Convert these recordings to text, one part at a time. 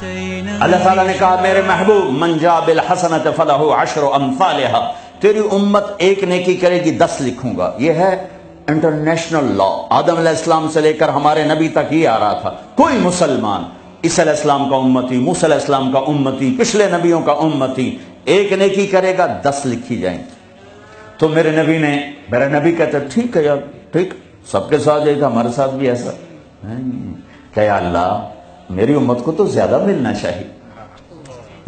اللہ تعالیٰ نے کہا میرے محبوب من جاء بالحسنۃ فلہ عشر امثالھا، تیری امت ایک نیکی کرے گی 10 لکھوں گا. یہ ہے انٹرنیشنل لا. آدم علیہ السلام سے لے کر ہمارے نبی تک یہ آ رہا تھا. کوئی مسلمان عیسیٰ علیہ السلام کا امتی، موسیٰ علیہ السلام کا امتی، پچھلے نبیوں کا امتی، ایک نیکی کرے گا 10 لکھی جائیں. تو میرے نبی کہتے ٹھیک ہے یار، ٹھیک، سب کے ساتھ جائے گا، ہمارے ساتھ بھی ایسا. کہ یا اللہ میری امت کو تو زیادہ ملنا چاہیے،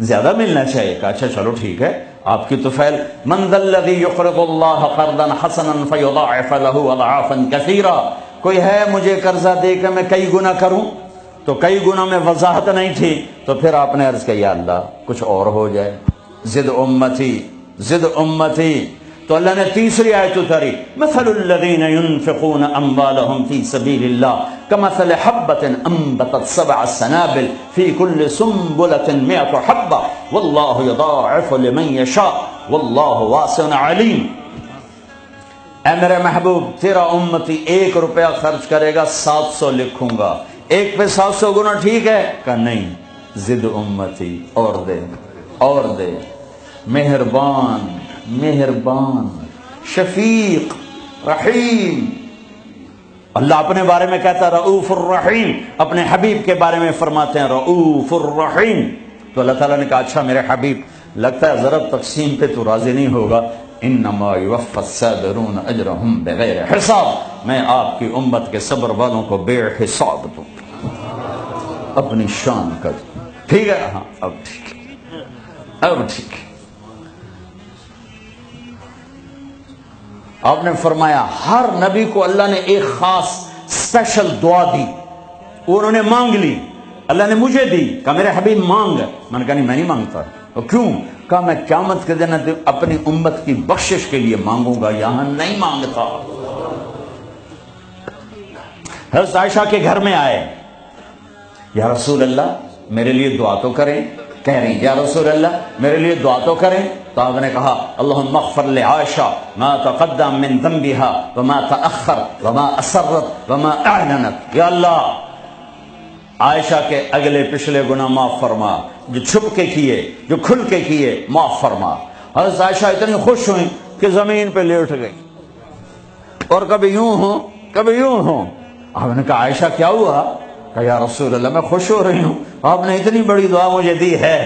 زیادہ ملنا چاہیے. کہا اچھا چلو ٹھیک ہے، آپ کی تو فعل من ذا الذی یقرض اللہ قرضا حسنا فیضاعف له اضعافا کثیرا، کوئی ہے مجھے قرضہ دے کہ میں کئی گنا کروں؟ تو کئی گنا میں وضاحت نہیں تھی، تو پھر آپ نے عرض کیا یا اللہ کچھ اور ہو جائے، زد امتی زد امتی. تو اللہ نے تیسری آیت اتاری مثل الذین ينفقون اموالهم فی سبیل اللہ کمثل حبۃ انبتت 7 سنابل فی کل سنبلۃ 100 حبۃ واللہ یضاعف لمن یشاء واللہ واسع علیم. اے میرے محبوب تیرا امتی 1 روپیہ خرچ کرے گا 700 لکھوں گا. ایک پہ 700 گنا ٹھیک ہے؟ کہ نہیں، زد امتی، اور دے اور دے. مہربان مہربان شفیق رحیم. اللہ اپنے بارے میں کہتا ہے رؤوف الرحیم، اپنے حبیب کے بارے میں فرماتے ہیں رؤوف الرحیم. تو اللہ تعالیٰ نے کہا اچھا میرے حبیب لگتا ہے ضرب تقسیم پہ تو راضی نہیں ہوگا. انما یوفی الصابرون اجرهم بغیر حساب، میں آپ کی امت کے صبر والوں کو بے حساب دوں. اپنی شان کا ٹھیک ہے. ہاں اب ٹھیک ہے، اب ٹھیک ہے. آپ نے فرمایا ہر نبی کو اللہ نے ایک خاص اسپیشل دعا دی، انہوں نے مانگ لی، اللہ نے مجھے دی. کہا میرے حبیب مانگ. میں نے کہا نہیں میں نہیں مانگتا. کیوں؟ کہا میں قیامت کے دن اپنی امت کی بخشش کے لیے مانگوں گا، یہاں نہیں مانگتا. حضرت عائشہ کے گھر میں آئے، یا رسول اللہ میرے لیے دعا تو کریں. کہہ رہی یا رسول اللہ میرے لیے دعا تو کریں. تو آپ نے کہا اللہم اغفر لعائشہ ما تقدم من ذنبها وما تأخر وما اسرت وما اعلنت. یا اللہ عائشہ کے اگلے پچھلے گناہ معاف فرما، جو چھپ کے کیے جو کھل کے کیے معاف فرما. حضرت عائشہ اتنی خوش ہوئیں کہ زمین پہ لیٹ گئی، اور کبھی یوں ہوں کبھی یوں ہوں. آپ نے کہا عائشہ کیا ہوا؟ کہ یا رسول اللہ میں خوش ہو رہی ہوں، آپ نے اتنی بڑی دعا مجھے دی ہے.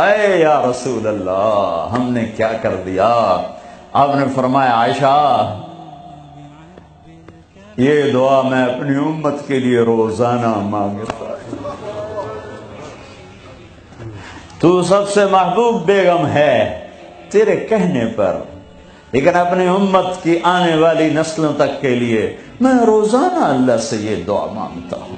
اے یا رسول اللہ ہم نے کیا کر دیا؟ آپ نے فرمایا عائشہ یہ دعا میں اپنی امت کے لیے روزانہ مانگتا ہوں. تو سب سے محبوب بیگم ہے تیرے کہنے پر، لیکن اپنی امت کی آنے والی نسلوں تک کے لیے میں روزانہ اللہ سے یہ دعا مانگتا ہوں.